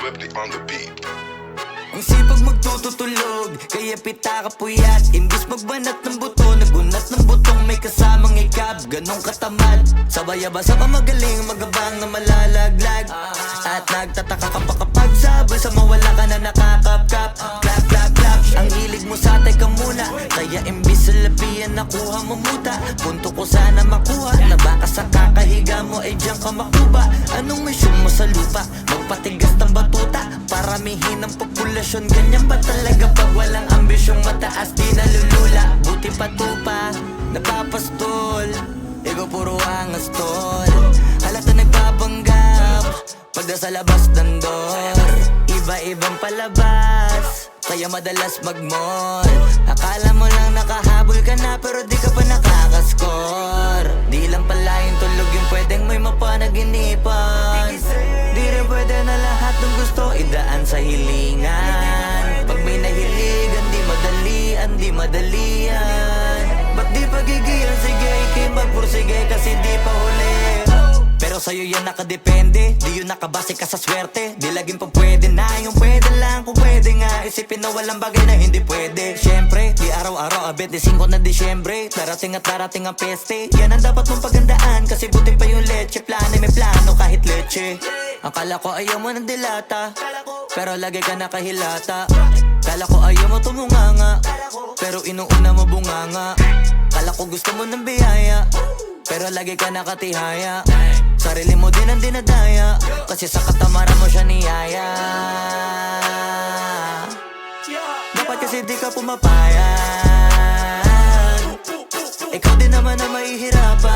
Swiftly on the beat. Ang sipag magtututulog, kaya pita ka puyat. Imbis magbanat ng buto, nagunat ng butong may kasamang ikab. Ganong katamad, sabay-abasa ka magaling, magabang na malalaglag. At nagtataka ka pa kapag sabay sa mawala ka na nakakapkap. Clap, clap, clap, ang hilig mo sa teka muna. Kaya imbis sa lapian nakuha mo muta. Punto ko sana makuha, na baka sa kakahiga mo ay diyan ka makuba. Anong mission mo sa lupa? Magpatigas ng batuta, paramihin ang populasyon. Ganyan ba talaga pag walang ambisyong mataas di nalulula? Buti patupa, napapastol, ego puro angas tol. Halata nagpapanggap, pag nasa labas ng door. Iba-ibang palabas, kaya madalas mag-mall. Akala mo lang nakahabol ka na, pero di ka pa nakakascore. Di lang pala yung tulog yung pwedeng may mapanaginipan. Di rin pwede na lahat ng gusto idaan sa hilingan. Pag may nahiligan, di madalian. Ba't di pagigilan? Sige, ikay magpursige kasi di pa huli. Pero sa'yo yan nakadepende, di yun nakabase ka sa swerte. Di laging pa pwede na, yung pwede lang kung pwede nga. Isipin na walang bagay na hindi pwede. Siyempre, di araw-araw, 25 na Disyembre. Darating at darating ang peste, yan ang dapat mong pagandaan. Kasi buti pa yung leche, plano may plano kahit leche. Akala ko ayaw mo ng dilata, pero lagi ka nakahilata. Kala ko ayaw mo tumunganga, pero inuuna mo bunganga. Kala ko gusto mo ng biyaya, pero lagi ka nakatihaya. Sarili mo din ang dinadaya, kasi sa katamaran mo siya niyaya. Dapat kasi di ka pumapayag, ikaw din naman ang mahihirapan.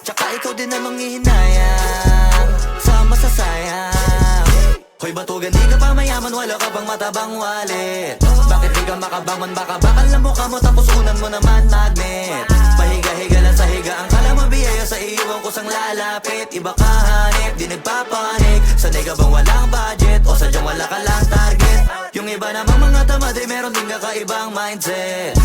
Tsaka ikaw din ang manghihinayang sa masasayang. Hoy batugan, di ka pa mayaman, wala ka bang matabang wallet? Bakit di ka makabangon, baka bakal na mukha mo tapos unan mo naman magnet. Pahiga-higa lang sa higa, ang kala mabiyaya sa iyo ang kusang lalapit. Iba ka hanip, di nagpapanik. Sanay ka bang walang budget o sadyang wala ka lang target? Yung iba namang mga tamad ay meron din kakaibang mindset.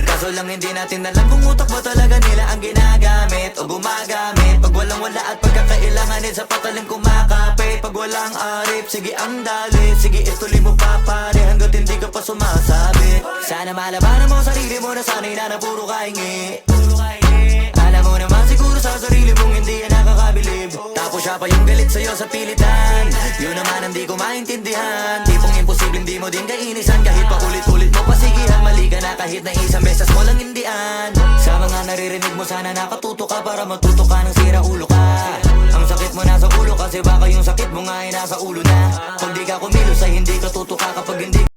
Kaso lang hindi natin alam kung utak ba talaga nila ang ginagamit o gumagamit. Pag walang wala at pagkakailanganin sa patalim kumakapit. Pag walang arip, sige ang dali, sige ituloy mo pa pare hanggat hindi ka pa sumasabi. Sana malabanan mo sarili mo na sanay na puro kahingi. Alam mo naman siguro sa sarili mong hindi yan nakakabilib. Tapos siya pa yung galit sa'yo sa pilitan. Yun naman ang di ko maintindihan. Tipong imposible hindi mo din kainisan. Kahit pa ulit-ulit mo pasigihan, mali ka na kahit na isang beses mo lang hindian. Sa mga naririnig mo sana nakatuto ka para matuto ka ng sira ulo ka. Ang sakit mo nasa ulo kasi baka yung sakit mo nga ay nasa ulo na. Pag di ka kumilos ay hindi ka tutuka kapag hindi